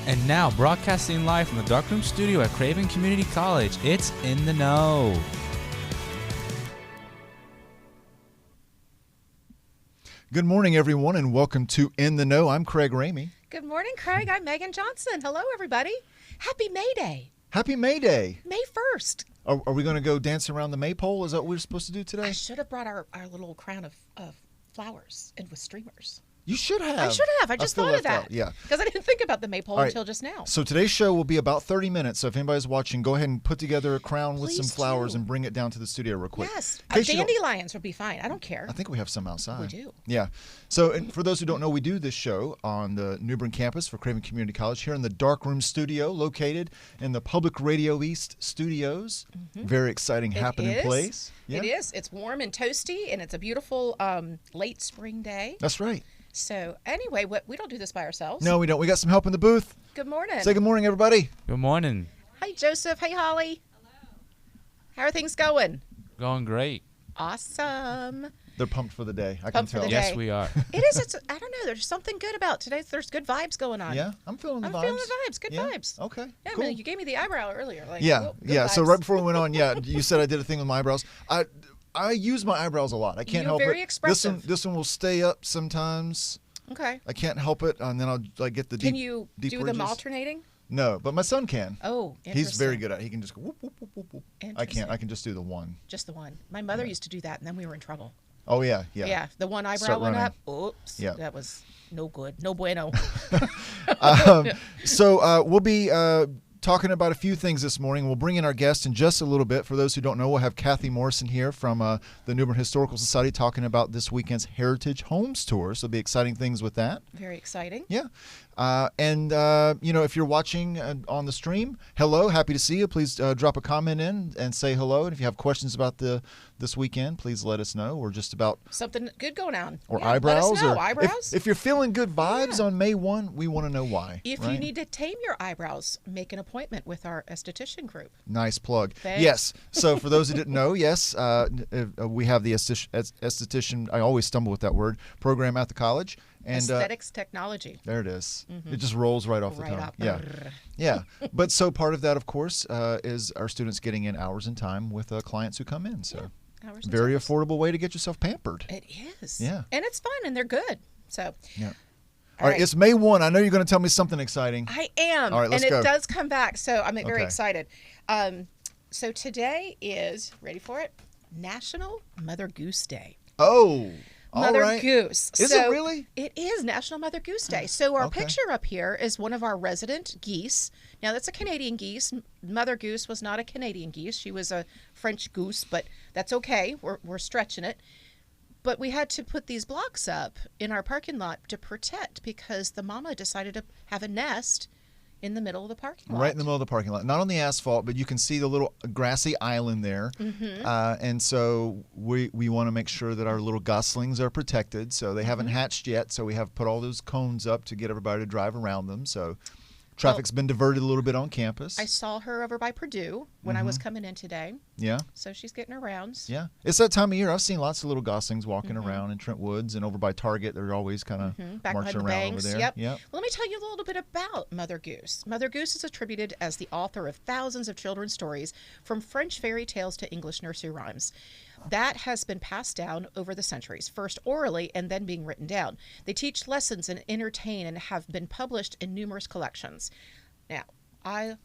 And now, broadcasting live from the Darkroom Studio at Craven Community College, it's In the Know. Good morning, everyone, and welcome to In the Know. I'm Craig Ramey. Good morning, Craig. I'm Megan Johnson. Hello, everybody. Happy May Day. Happy May Day. May 1st. Are we going to go dance around the maypole? Is that what we're supposed to do today? I should have brought our little crown of flowers and with streamers. You should have. I should have. I just thought of that. Out. Yeah. Because I didn't think about the maypole right. until just now. So today's show will be about 30 minutes. So if anybody's watching, go ahead and put together a crown with some flowers and bring it down to the studio real quick. Yes. Dandelions would be fine. I don't care. I think we have some outside. We do. Yeah. So and for those who don't know, we do this show on the New Bern campus for Craven Community College here in the Darkroom Studio located in the Public Radio East studios. Mm-hmm. Very exciting happening place. Yeah. It is. It's warm and toasty, and it's a beautiful late spring day. That's right. So anyway, we don't do this by ourselves. No, we don't. We got some help in the booth. Good morning. Say good morning, everybody. Good morning. Hi, Joseph. Hey, Holly. Hello. How are things going? Going great. Awesome. They're pumped for the day. I Pumped can tell. for the Yes, day. we are. It is. I don't know. There's something good about today. There's good vibes going on. Yeah, I'm feeling the vibes. I'm feeling the vibes. Good yeah. vibes. Okay. Yeah, cool. I mean, you gave me the eyebrow earlier. Like, yeah, good yeah. vibes. So right before we went on, you said I did a thing with my eyebrows. I use my eyebrows a lot. I can't help it. You're very expressive. This one will stay up sometimes. Okay. I can't help it, and then I'll get the deep. Can you deep do ridges. them alternating? No, but my son can. Oh, interesting. He's very good at it. He can just go whoop, whoop, whoop, whoop, whoop. I can't. I can just do the one. Just the one. My mother used to do that, and then we were in trouble. Oh, yeah. Yeah, the one eyebrow Start went running. up. Oops. Yeah. That was no good. No bueno. So we'll be talking about a few things this morning. We'll bring in our guest in just a little bit. For those who don't know, we'll have Kathy Morrison here from the Bern Historical Society talking about this weekend's Heritage Homes Tour. So there'll be exciting things with that. Very exciting. Yeah. And if you're watching on the stream, hello, happy to see you. Please drop a comment in and say hello. And if you have questions about this weekend, please let us know. Or just about something good going on. Or yeah, eyebrows. Let us know. Or eyebrows. If you're feeling good vibes on May 1, we want to know why. If right? you need to tame your eyebrows, make an appointment with our esthetician group. Nice plug. Thanks. Yes. So for those who didn't know, yes, we have the esthetician, I always stumble with that word, program at the college. And, Aesthetics technology. There it is. Mm-hmm. It just rolls right off the tongue. Up. Yeah. Yeah. But so part of that, of course, is our students getting in hours and time with clients who come in. So very affordable way to get yourself pampered. It is. Yeah. And it's fun and they're good. So. Yeah. All right. It's May 1. I know you're going to tell me something exciting. I am. All right, let's go. go. It does come back. So I'm very excited. So today is, ready for it, National Mother Goose Day. Oh. Mother Goose. Is it really? It is National Mother Goose Day. So our picture up here is one of our resident geese. Now that's a Canadian geese. Mother Goose was not a Canadian geese. She was a French goose, but that's okay. We're stretching it. But we had to put these blocks up in our parking lot to protect because the mama decided to have a nest in the middle of the parking lot. Right in the middle of the parking lot. Not on the asphalt, but you can see the little grassy island there. Mm-hmm. And so we want to make sure that our little goslings are protected. So they haven't hatched yet. So we have put all those cones up to get everybody to drive around them. So traffic's been diverted a little bit on campus. I saw her over by Purdue when I was coming in today. Yeah. So she's getting her rounds. Yeah. It's that time of year. I've seen lots of little goslings walking around in Trent Woods and over by Target. They're always kind of marching around over there. Yep. Well, let me tell you a little bit about Mother Goose. Mother Goose is attributed as the author of thousands of children's stories from French fairy tales to English nursery rhymes. That has been passed down over the centuries, first orally and then being written down. They teach lessons and entertain and have been published in numerous collections. Now, I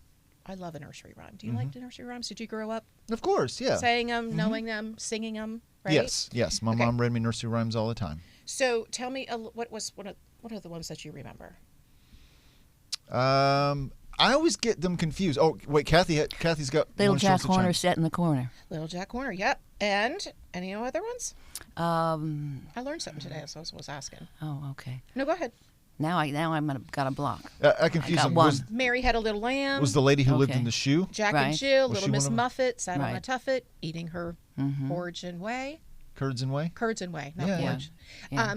love a nursery rhyme. Do you like the nursery rhymes? Did you grow up? Of course, yeah. Saying them, knowing them, singing them, right? Yes. My mom read me nursery rhymes all the time. So tell me, what are the ones that you remember? I always get them confused. Oh, wait, Kathy's got Little one Jack short Horner chime. sat in the corner. Little Jack Horner, yep. And any other ones? I learned something today, so I was asking. Oh, okay. No, go ahead. Now I'm got a block. I confused got them. one. Mary had a little lamb. Was the lady who lived Okay. in the shoe? Jack Right. and Jill, Was little she Miss one of 'em? Muffet sat on a Right. tuffet, eating her porridge and whey. Curds and whey? Curds and whey, not Yeah. porridge. Yeah.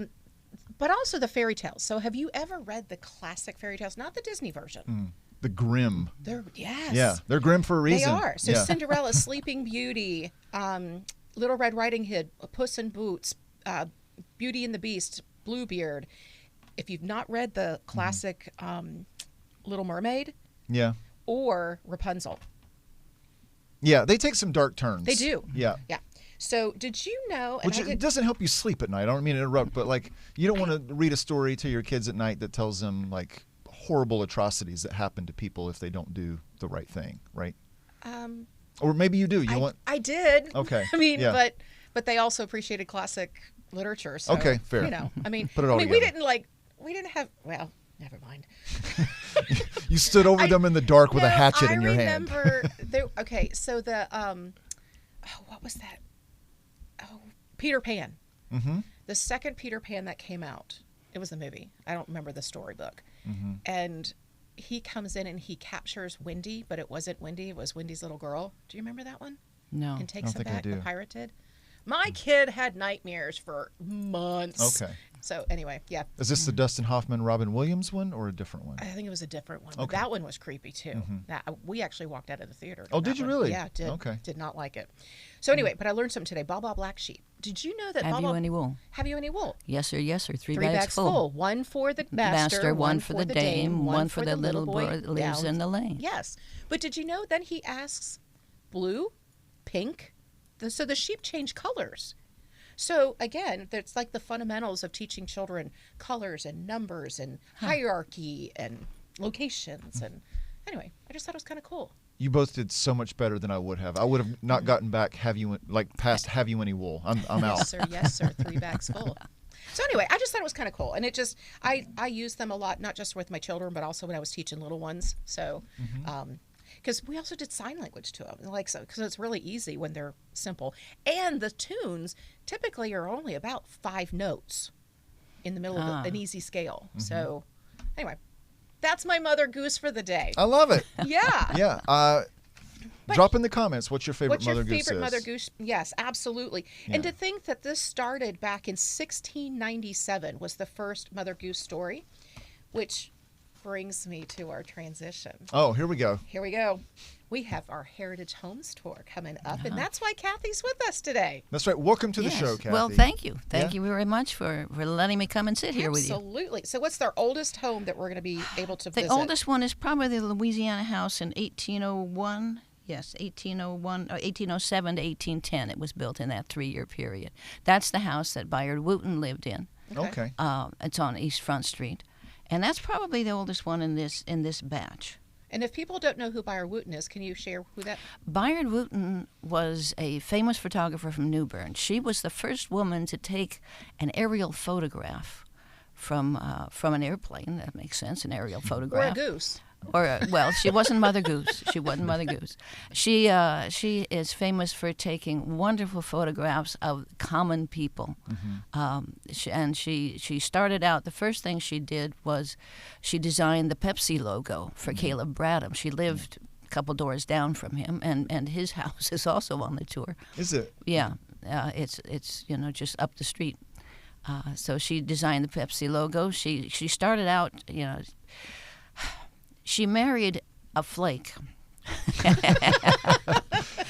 But also the fairy tales. So have you ever read the classic fairy tales? Not the Disney version. The Grimm. Yes. Yeah, they're Grimm for a They reason. are. So yeah. Cinderella, Sleeping Beauty, Little Red Riding Hood, Puss in Boots, Beauty and the Beast, Bluebeard. If you've not read the classic Little Mermaid Yeah. or Rapunzel. Yeah, they take some dark turns. They do. Yeah. Yeah. So did you know? And Which it doesn't help you sleep at night. I don't mean to interrupt, but like you don't want to read a story to your kids at night that tells them like horrible atrocities that happen to people if they don't do the right thing, right? Or maybe you do. I did. Okay. I mean, yeah. but they also appreciated classic literature. So, Okay, fair. You know, I mean, Put it all we together. didn't have. Well, never mind. You stood over them in the dark with a hatchet in your hand. I remember. Okay, so the what was that? Oh, Peter Pan. Mm-hmm. The second Peter Pan that came out. It was a movie. I don't remember the storybook. Mm-hmm. And he comes in and he captures Wendy, but it wasn't Wendy. It was Wendy's little girl. Do you remember that one? No. And takes I don't him think I back. The do. pirate did. My kid had nightmares for months. Okay. So anyway, yeah. Is this the Dustin Hoffman, Robin Williams one or a different one? I think it was a different one. But Okay. that one was creepy too. Mhm. That we actually walked out of the theater. Oh, on did that you one. really? Yeah, did. Okay. Did not like it. So anyway, but I learned something today. Baa Baa Black Sheep. Did you know that Have Baa you Baa- any wool? Have you any wool? Yes, sir. Yes, sir. Three Three bags full. One for the master, One for the dame, one for the little boy that lives down. in the lane. Yes. But did you know then he asks blue, pink, so the sheep change colors. So again, it's like the fundamentals of teaching children colors and numbers and hierarchy and locations. And anyway, I just thought it was kind of cool. You both did so much better than I would have. I would have not gotten back past have you any wool. I'm out. Yes, sir. Yes, sir. 3 bags full. So anyway, I just thought it was kind of cool. And it just, I use them a lot, not just with my children, but also when I was teaching little ones. So, because we also did sign language to them, like so, because it's really easy when they're simple. And the tunes typically are only about 5 notes in the middle of an easy scale. So anyway, that's my Mother Goose for the day. I love it. Yeah. Yeah. Drop in the comments what your favorite What's your Mother Goose favorite is. Mother Goose? Yes, absolutely. And to think that this started back in 1697 was the first Mother Goose story, which brings me to our transition. Oh, here we go. Here we go. We have our Heritage Homes tour coming up, and that's why Kathy's with us today. That's right. Welcome to the Yes. show, Kathy. Well, thank you. Thank Yeah. you very much for letting me come and sit here with you. Absolutely. So what's their oldest home that we're going to be able to The visit? oldest one is probably the Louisiana house in 1801. Yes, 1807 to 1810. It was built in that 3-year period. That's the house that Bayard Wooten lived in. Okay. It's on East Front Street, and that's probably the oldest one in this batch. And if people don't know who Bayard Wooten is, can you share who that? Bayard Wooten was a famous photographer from New Bern. She was the first woman to take an aerial photograph from an airplane. That makes sense, an aerial Or a photograph. goose? Well, she wasn't Mother Goose. She wasn't Mother Goose. She is famous for taking wonderful photographs of common people. She started out. The first thing she did was she designed the Pepsi logo for Caleb Bradham. She lived a couple doors down from him, and his house is also on the tour. Is it? Yeah, it's just up the street. So she designed the Pepsi logo. She started out, she married a flake.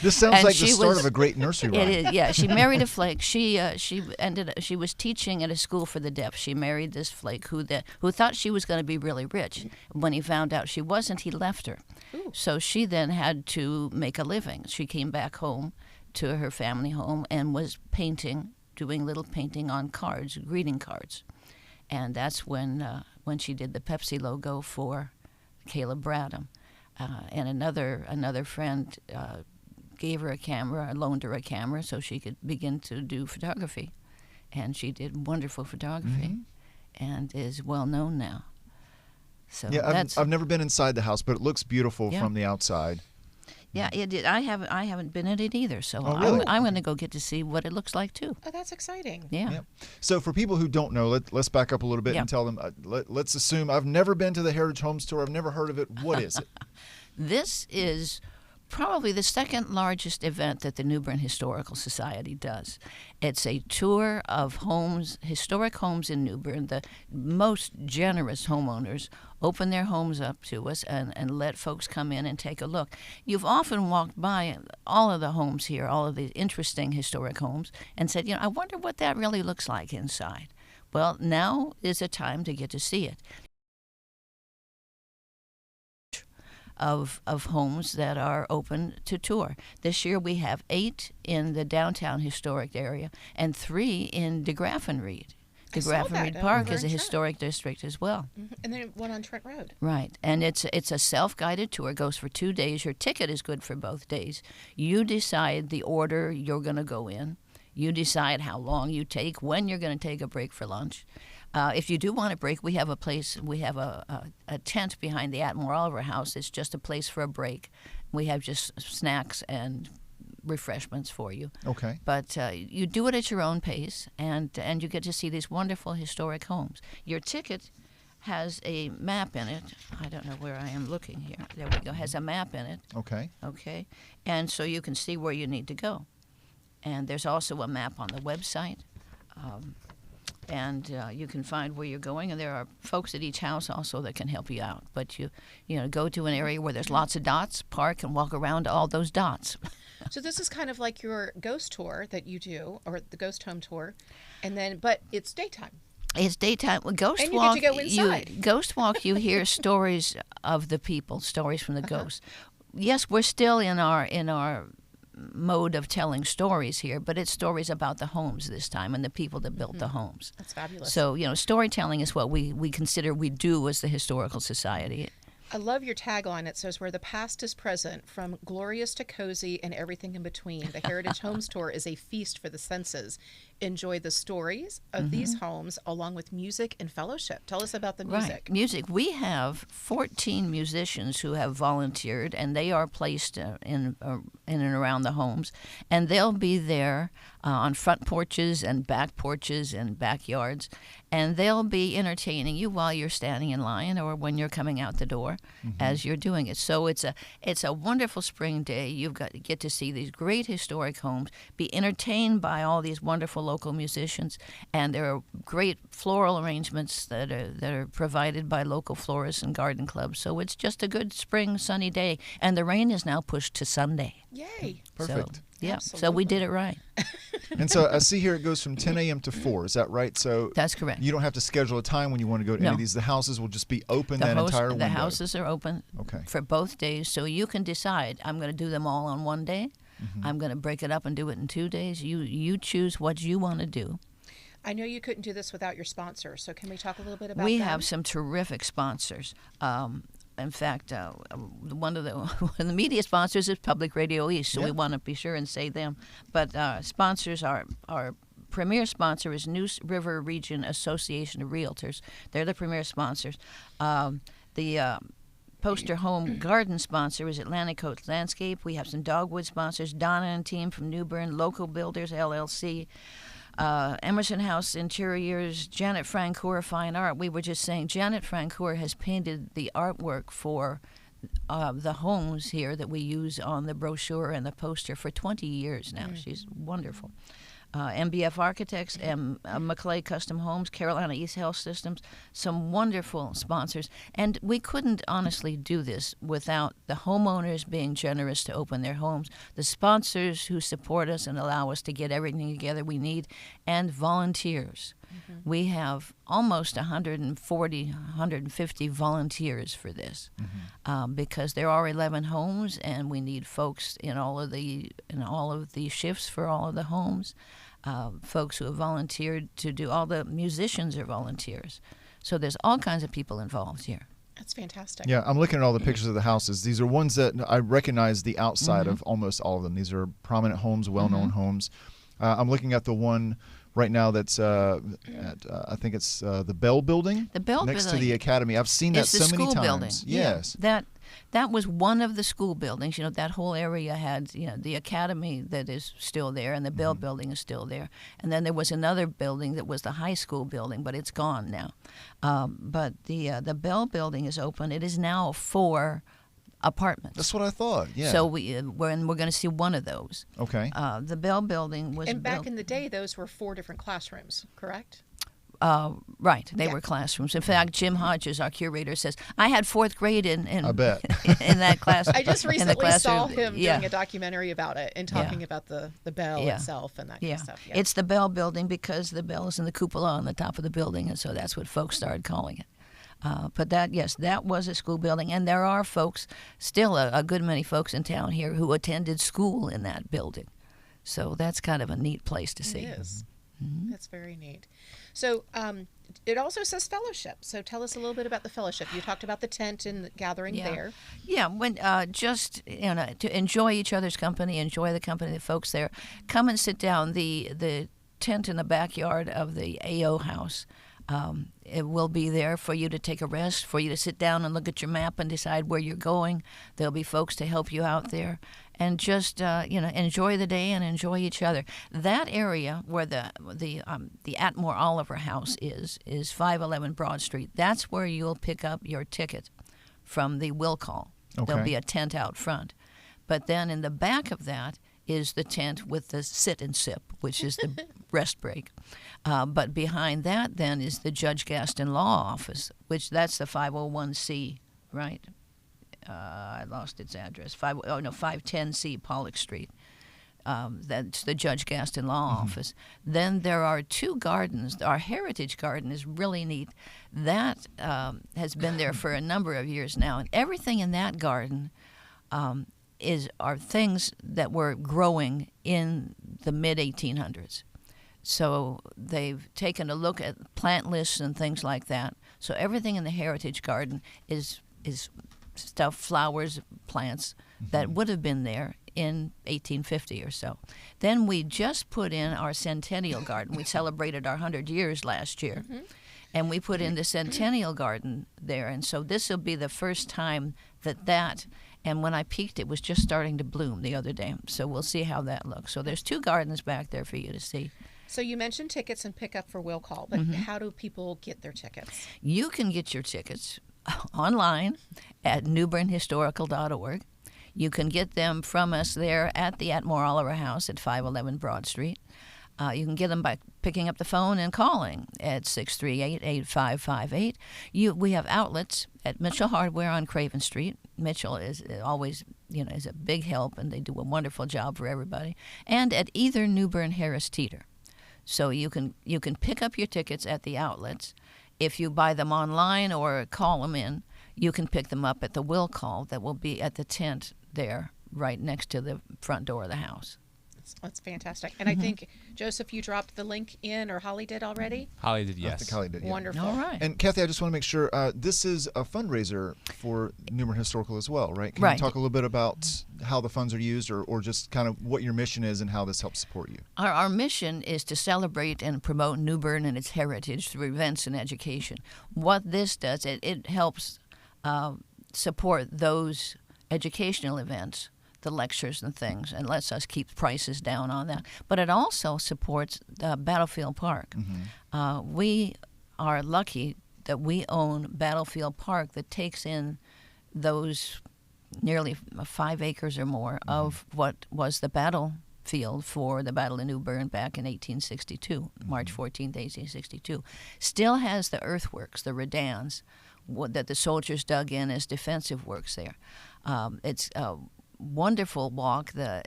This sounds And like the she start was- of a great nursery rhyme. It is, yeah. She married a flake. She was teaching at a school for the deaf. She married this flake who thought she was going to be really rich. When he found out she wasn't, he left her. Ooh. So she then had to make a living. She came back home to her family home and was doing little painting on cards, greeting cards, and that's when she did the Pepsi logo for Caleb Bradham. And another friend gave her a camera, loaned her a camera so she could begin to do photography. And she did wonderful photography and is well known now. So Yeah, that's I've never been inside the house, but it looks beautiful Yeah. from the outside. yeah, it did. I haven't been in it either, so Oh, really? I'm going to go get to see what it looks like too. Oh, that's exciting. Yeah. Yep. So for people who don't know, let's back up a little bit Yeah. and tell them. Let's assume I've never been to the Heritage Homes Tour. I've never heard of it. What is it? This is probably the second largest event that the New Bern Historical Society does. It's a tour of homes, historic homes in New Bern. The most generous homeowners open their homes up to us and let folks come in and take a look. You've often walked by all of the homes here, all of the interesting historic homes, and said, I wonder what that really looks like inside. Well, now is a time to get to see it. of homes that are open to tour. This year we have 8 in the downtown historic area and 3 in De Graffenried. De Graffenried Park is a historic district as well. Mm-hmm. And then one on Trent Road. Right, and it's a self-guided tour. It goes for 2 days. Your ticket is good for both days. You decide the order you're going to go in. You decide how long you take, when you're going to take a break for lunch. If you do want a break, we have a place. We have a tent behind the Admiral Oliver House. It's just a place for a break. We have just snacks and refreshments for you. Okay. But you do it at your own pace, and you get to see these wonderful historic homes. Your ticket has a map in it. I don't know where I am looking here. There we go. Has a map in it. Okay. Okay. And so you can see where you need to go. And there's also a map on the website. And you can find where you're going, and there are folks at each house also that can help you out. But you go to an area where there's lots of dots, park, and walk around all those dots. So this is kind of like your ghost tour that you do, or the ghost home tour, but it's daytime. It's daytime. Ghost and you Walk. Get to go inside. Ghost Walk. You hear stories of the people, stories from the ghosts. Yes, we're still in our mode of telling stories here, but it's stories about the homes this time and the people that built the homes. That's fabulous. So, storytelling is what we consider we do as the Historical Society. I love your tagline. It says, where the past is present, from glorious to cozy and everything in between. The Heritage Homes Tour is a feast for the senses. Enjoy the stories of these homes along with music and fellowship. Tell us about the music. Right. Music. We have 14 musicians who have volunteered, and they are placed in and around the homes. And they'll be there on front porches and back porches and backyards. And they'll be entertaining you while you're standing in line or when you're coming out the door as you're doing it. So it's a wonderful spring day. You've got to get to see these great historic homes, be entertained by all these wonderful local musicians, and there are great floral arrangements that are provided by local florists and garden clubs. So it's just a good spring sunny day, and the rain is now pushed to Sunday. Yay! Perfect. So, yeah, Absolutely. so we did it right. And so I see here it goes from 10 a.m. to 4. Is that right? So That's correct. You don't have to schedule a time when you want to go to any of these. The houses will just be open that entire window. The houses are open for both days, so you can decide, I'm going to do them all on one day. I'm going to break it up and do it in 2 days. You choose what you want to do. I know you couldn't do this without your sponsors, so can we talk a little bit about We them? have some terrific sponsors. In fact, one of the media sponsors is Public Radio East, so we want to be sure and say them. But sponsors our premier sponsor is Neuse River Region Association of Realtors. They're the premier sponsors. The Poster Home Garden sponsor is Atlantic Coast Landscape. We have some Dogwood sponsors, Donna and team from New Bern, Local Builders, LLC. Emerson House Interiors, Janet Francoeur Fine Art. We were just saying Janet Francoeur has painted the artwork for the homes here that we use on the brochure and the poster for 20 years now. She's wonderful. MBF Architects, McClay Custom Homes, Carolina East Health Systems, some wonderful sponsors. And we couldn't honestly do this without the homeowners being generous to open their homes, the sponsors who support us and allow us to get everything together we need, and volunteers. We have almost 140, 150 volunteers for this because there are 11 homes, and we need folks in all of the shifts for all of the homes. Folks who have volunteered to do all the musicians are volunteers. So there's all kinds of people involved here. That's fantastic. Yeah, I'm looking at all the pictures of the houses. These are ones that I recognize the outside of almost all of them. These are prominent homes, well-known homes. I'm looking at the one right now that's at I think it's the Bell Building. The Bell next Building. to the Academy. I've seen that It's the so many school times. building. Yes. Yeah, that was one of the school buildings. That whole area had the Academy that is still there, and the Bell Building is still there. And then there was another building that was the high school building, but it's gone now. But the Bell Building is open. It is now 4 apartments. That's what I thought. Yeah. So we're going to see one of those. Okay. The Bell Building was And back built, in the day, those were 4 different classrooms, correct? right. They Yeah. were classrooms. In fact, Jim Hodges, our curator, says I had 4th grade in I bet. in that class. I just in the recently saw classroom. him Yeah. doing a documentary about it and talking about the bell Yeah. itself and that kind Yeah. of stuff. Yeah. It's the Bell Building because the bell is in the cupola on the top of the building, and so that's what folks started calling it. But that was a school building, and there are folks, still a good many folks in town here who attended school in that building. So that's kind of a neat place to see. It is. That's very neat. So it also says fellowship. So tell us a little bit about the fellowship. You talked about the tent and the gathering there. Yeah, when just to enjoy each other's company, enjoy the company of the folks there. Come and sit down. The tent in the backyard of the AO house. It will be there for you to take a rest, for you to sit down and look at your map and decide where you're going. There'll be folks to help you out there, and just enjoy the day and enjoy each other. That area where the Atmore Oliver house is 511 Broad Street. That's where you'll pick up your ticket from the will call. Okay. There'll be a tent out front, but then in the back of that is the tent with the sit and sip, which is the rest break. But behind that then is the Judge Gaston Law Office, which that's the 501C, right? I lost its address. 510C Pollock Street. That's the Judge Gaston Law Office. Then there are two gardens. Our Heritage Garden is really neat. That has been there for a number of years now, and everything in that garden are things that were growing in the mid-1800s. So they've taken a look at plant lists and things like that. So everything in the Heritage Garden is stuff, flowers, plants that would have been there in 1850 or so. Then we just put in our Centennial Garden. We celebrated our 100 years last year. And we put in the Centennial Garden there. And so this will be the first time that and when I peeked, it was just starting to bloom the other day. So we'll see how that looks. So there's two gardens back there for you to see. So you mentioned tickets and pick up for will call, but how do people get their tickets? You can get your tickets online at newbernhistorical.org. You can get them from us there at the Atmore Oliver House at 511 Broad Street. You can get them by picking up the phone and calling at 638-8558. We have outlets at Mitchell Hardware on Craven Street. Mitchell is always, is a big help, and they do a wonderful job for everybody. And at either New Bern Harris Teeter. So you can pick up your tickets at the outlets. If you buy them online or call them in, you can pick them up at the will call that will be at the tent there right next to the front door of the house. That's fantastic. And I think, Joseph, you dropped the link in, or Holly did already? Holly did, yes. I think Holly did, yeah. Wonderful. All right. And Kathy, I just want to make sure, this is a fundraiser for New Bern Historical as well, right? Can Right. you talk a little bit about how the funds are used, or just kind of what your mission is and how this helps support you? Our mission is to celebrate and promote New Bern and its heritage through events and education. What this does, it helps support those educational events, the lectures and things, and lets us keep prices down on that. But it also supports Battlefield Park. We are lucky that we own Battlefield Park that takes in those nearly 5 acres or more of what was the battlefield for the Battle of New Bern back in 1862, March 14th, 1862. Still has the earthworks, the redans, that the soldiers dug in as defensive works there. It's a wonderful walk. The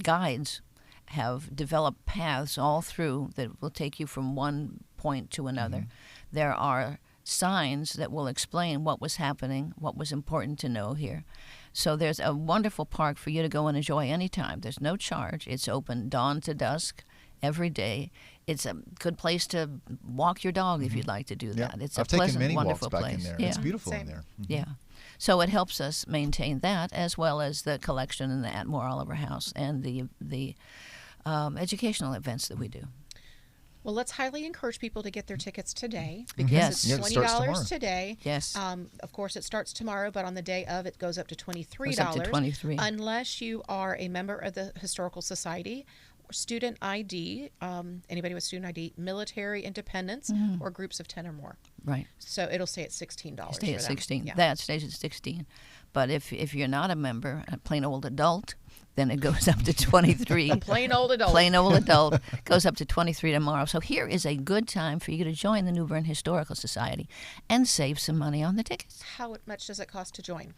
guides have developed paths all through that will take you from one point to another. There are signs that will explain what was happening, what was important to know here. So there's a wonderful park for you to go and enjoy anytime. There's no charge. It's open dawn to dusk every day. It's a good place to walk your dog if you'd like to do that. It's I've a pleasant, taken many wonderful walks back place. in there. Yeah. It's beautiful Same. in there. Yeah. So it helps us maintain that, as well as the collection in the Atmore Oliver House and the educational events that we do. Well, let's highly encourage people to get their tickets today, because Yes. it's Yeah, it starts $20 tomorrow. today. Yes. Of course, it starts tomorrow, but on the day of, it goes up to $23. Goes up to $23. Unless you are a member of the Historical Society, or student ID, anybody with student ID, military independence, or groups of 10 or more. Right. So it'll stay at $16. Stay for at them. 16. Yeah. That stays at 16. But if you're not a member, a plain old adult, then it goes up to 23. Plain old adult. Plain old adult goes up to 23 tomorrow. So here is a good time for you to join the New Bern Historical Society and save some money on the tickets. How much does it cost to join?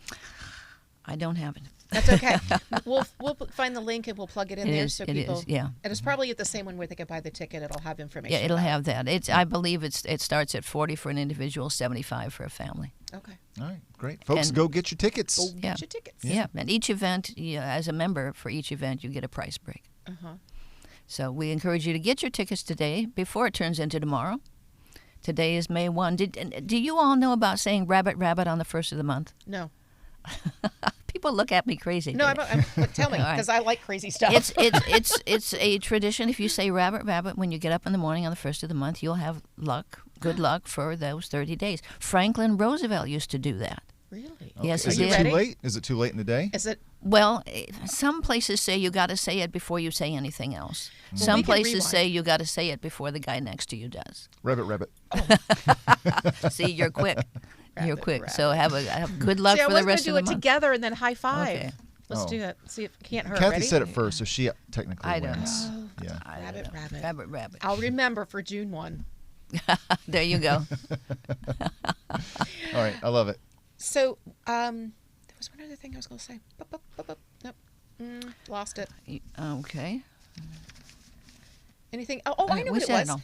I don't have it. That's okay. We'll find the link and we'll plug it in there so It people. is, yeah. And it's probably at the same one where they can buy the ticket. It'll have information. Yeah, it'll about have that. I believe it starts at 40 for an individual, 75 for a family. it. Okay. All right, great. Folks, And- go get your tickets. Go get your tickets. Yeah, and each event, as a member for each event, you get a price break. Uh-huh. So we encourage you to get your tickets today before it turns into tomorrow. Today is May 1. Do you all know about saying rabbit, rabbit on the first of the month? No. People look at me crazy. No, today. tell me, All right. because I like crazy stuff. It's a tradition. If you say rabbit, rabbit when you get up in the morning on the first of the month, you'll have luck, good luck for those 30 days. Franklin Roosevelt used to do that. Really? Yes, Is he it did. too Ready? late? Is it too late in the day? Is it? Well, some places say you got to say it before you say anything else. Well, Some we can places rewind. say you got to say it before the guy next to you does. Rabbit, rabbit. See, you're quick. You're Rabbit, quick. rabbit. So have good luck See, I for was the rest gonna of do the it month. together and then high five. Okay. Let's Oh. do it. See if it can't hurt. Kathy Ready? said it first, so she technically I don't wins. know. Yeah. I don't Rabbit, know. rabbit. Rabbit, rabbit. I'll remember for June 1. There you go. All right, I love it. So, there was one other thing I was going to say. Nope. Lost it. Okay. Anything? Oh, I know we what it said was. no.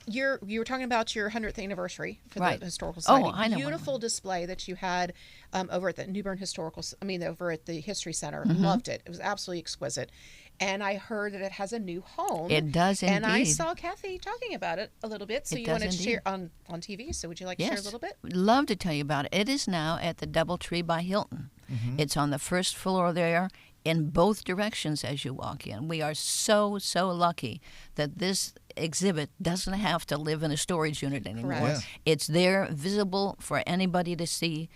You were talking about your 100th anniversary for Right. the Historical Oh, Society. I know what it Beautiful display that you had over at the Bern Historical. Over at the History Center. Mm-hmm. Loved it. It was absolutely exquisite. And I heard that it has a new home. It does And I indeed. saw Kathy talking about it a little bit. So It you does wanted to indeed. share on TV. So would you like to share a Yes. little bit? Would love to tell you about it. It is now at the Doubletree by Hilton. It's on the first floor there in both directions as you walk in. We are so lucky that this exhibit doesn't have to live in a storage unit anymore. Correct. Yeah. It's there visible for anybody to see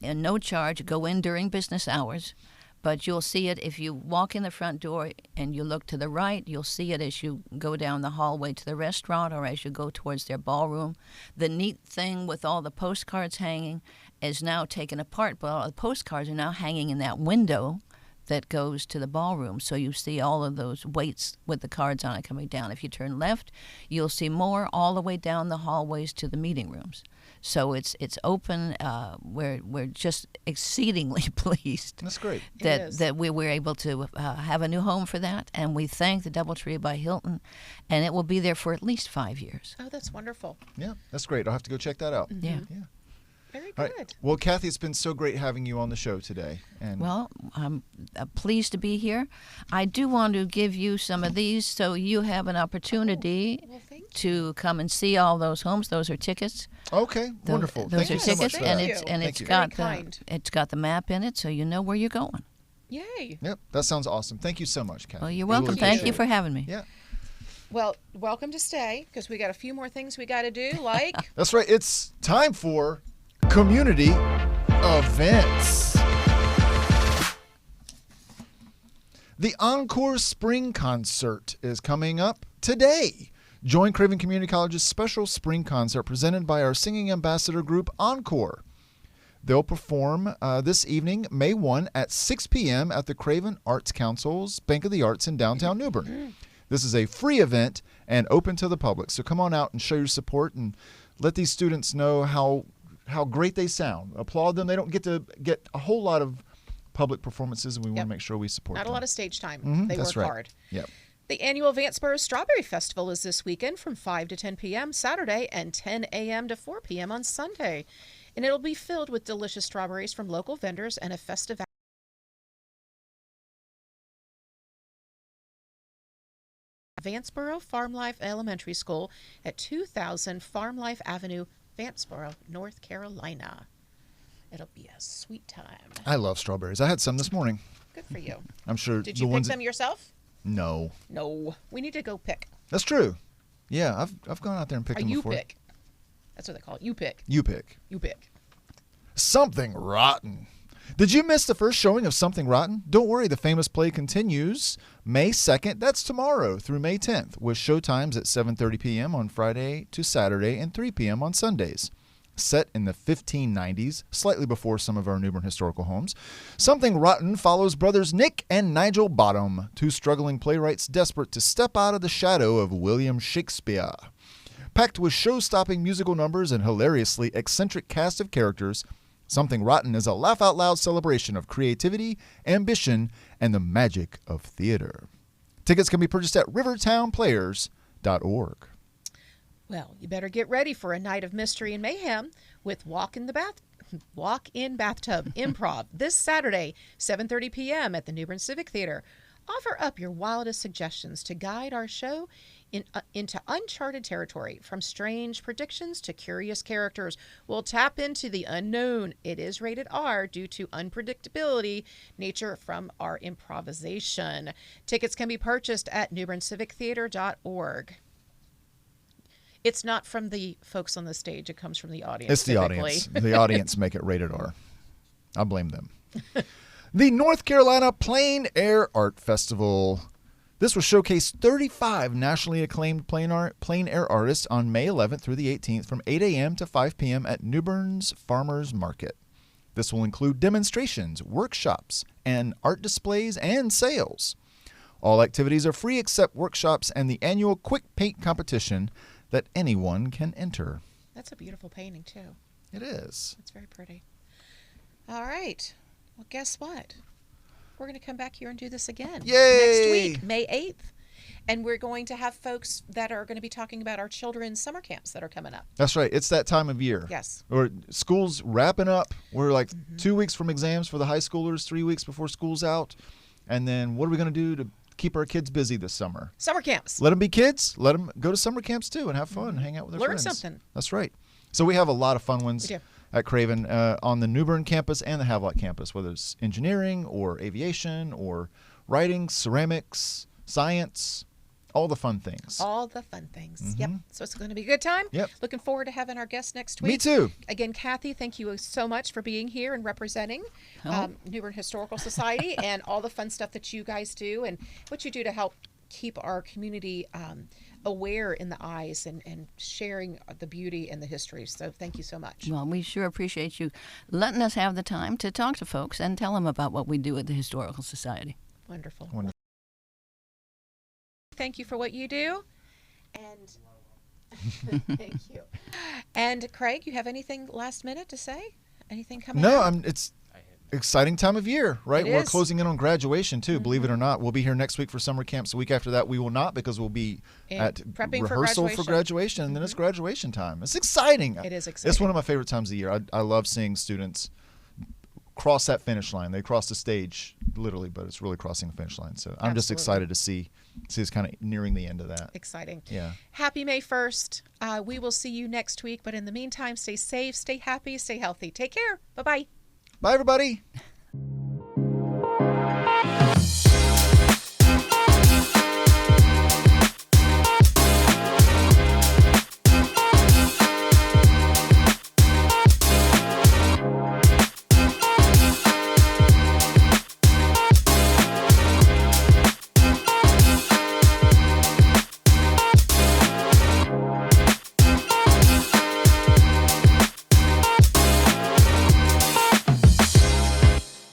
and no charge. Go in during business hours. But you'll see it if you walk in the front door and you look to the right. You'll see it as you go down the hallway to the restaurant or as you go towards their ballroom. The neat thing with all the postcards hanging is now taken apart, but all the postcards are now hanging in that window that goes to the ballroom. So you see all of those weights with the cards on it coming down. If you turn left, you'll see more all the way down the hallways to the meeting rooms. So it's open. We're just exceedingly pleased That's great. It is. that we were able to have a new home for that, and we thank the Doubletree by Hilton, and it will be there for at least 5 years. Oh, that's wonderful. Yeah, that's great. I'll have to go check that out. Yeah. Yeah. Very All good. right. Well, Kathy, it's been so great having you on the show today. And Well, I'm pleased to be here. I do want to give you some of these so you have an opportunity Well, thank you. to come and see all those homes. Those are tickets. okay, wonderful. Those Thank are you so much tickets, for and that. it's Thank it's you. got Very kind. it's got the map in it, so you know where you're going. Yay. Yep, that sounds awesome. Thank you so much, Kathy. Well, you're We really welcome. Thank you appreciate for it. having me. Yeah, Well, welcome to stay because we got a few more things we got to do, like that's right. It's time for community events. The Encore Spring Concert is coming up today. Join Craven Community College's special spring concert presented by our singing ambassador group, Encore. They'll perform this evening, May 1, at 6 p.m. at the Craven Arts Council's Bank of the Arts in downtown New Bern. This is a free event and open to the public, so come on out and show your support and let these students know how great they sound. Applaud them. They don't get to get a whole lot of public performances, and we want Yep. to make sure we support not them. a lot of stage time. Mhm, They that's work right. hard. Yep. The annual Vanceburg Strawberry Festival is this weekend from 5 to 10 p.m. Saturday and 10 a.m. to 4 p.m. on Sunday. And it'll be filled with delicious strawberries from local vendors and a festive Vanceboro Farm Life Elementary School at 2000 Farm Life Avenue, Vanceboro, North Carolina. It'll be a sweet time. I love strawberries. I had some this morning. Good for you. I'm sure Did the you pick ones them yourself? No. No. We need to go pick. That's true. Yeah, I've gone out there and picked Or them you before. pick. That's what they call it. You pick. You pick. You pick. Something Rotten. Did you miss the first showing of Something Rotten? Don't worry, the famous play continues May 2nd, that's tomorrow, through May 10th, with showtimes at 7:30 p.m. on Friday to Saturday and 3 p.m. on Sundays. Set in the 1590s, slightly before some of our New Bern historical homes, Something Rotten follows brothers Nick and Nigel Bottom, two struggling playwrights desperate to step out of the shadow of William Shakespeare. Packed with show-stopping musical numbers and hilariously eccentric cast of characters, Something Rotten is a laugh-out-loud celebration of creativity, ambition, and the magic of theater. Tickets can be purchased at rivertownplayers.org. Well, you better get ready for a night of mystery and mayhem with Walk-in Bathtub Improv this Saturday, 7:30 p.m. at the New Bern Civic Theater. Offer up your wildest suggestions to guide our show into uncharted territory. From strange predictions to curious characters, we'll tap into the unknown. It is rated R due to unpredictability nature from our improvisation. Tickets can be purchased at newberncivictheater.org. It's not from the folks on the stage. It comes from the audience. It's the audience. The audience make it rated R. I blame them. The North Carolina Plein Air Art Festival. This will showcase 35 nationally acclaimed plein air artists on May 11th through the 18th from 8 a.m. to 5 p.m. at New Bern's Farmers Market. This will include demonstrations, workshops, and art displays and sales. All activities are free except workshops and the annual quick paint competition that anyone can enter. That's a beautiful painting, too. It is. It's very pretty. All right. Well, guess what? We're going to come back here and do this again. Yay! Next week, May 8th. And we're going to have folks that are going to be talking about our children's summer camps that are coming up. That's right. It's that time of year. Yes. Or school's wrapping up. We're like 2 weeks from exams for the high schoolers, 3 weeks before school's out. And then what are we going to do to keep our kids busy this summer? Summer camps. Let them be kids. Let them go to summer camps too and have fun, hang out with their friends. Learn something. That's right. So we have a lot of fun ones We do. at Craven on the New Bern campus and the Havelock campus, whether it's engineering or aviation or writing, ceramics, science, all the fun things. All the fun things. Yep. So it's going to be a good time. Yep. Looking forward to having our guest next week. Me too. Again, Kathy, thank you so much for being here and representing New Bern Historical Society and all the fun stuff that you guys do and what you do to help keep our community aware in the eyes and sharing the beauty and the history. So thank you so much. Well, we sure appreciate you letting us have the time to talk to folks and tell them about what we do at the Historical Society. Wonderful. Wonderful. Thank you for what you do. And thank you. And Craig, you have anything last minute to say? Anything coming up? No, it's exciting time of year, right? It We're is. closing in on graduation too, believe it or not. We'll be here next week for summer camps. The week after that we will not because we'll be And at prepping for rehearsal for graduation and then it's graduation time. It's exciting. It is It's exciting. one of my favorite times of the year. I love seeing students cross that finish line. They cross the stage literally, but it's really crossing the finish line. So I'm just Absolutely. excited to see us kind of nearing the end of that. Exciting. Yeah. Happy May 1st. We will see you next week. But in the meantime, stay safe, stay happy, stay healthy. Take care. Bye-bye. Bye, everybody.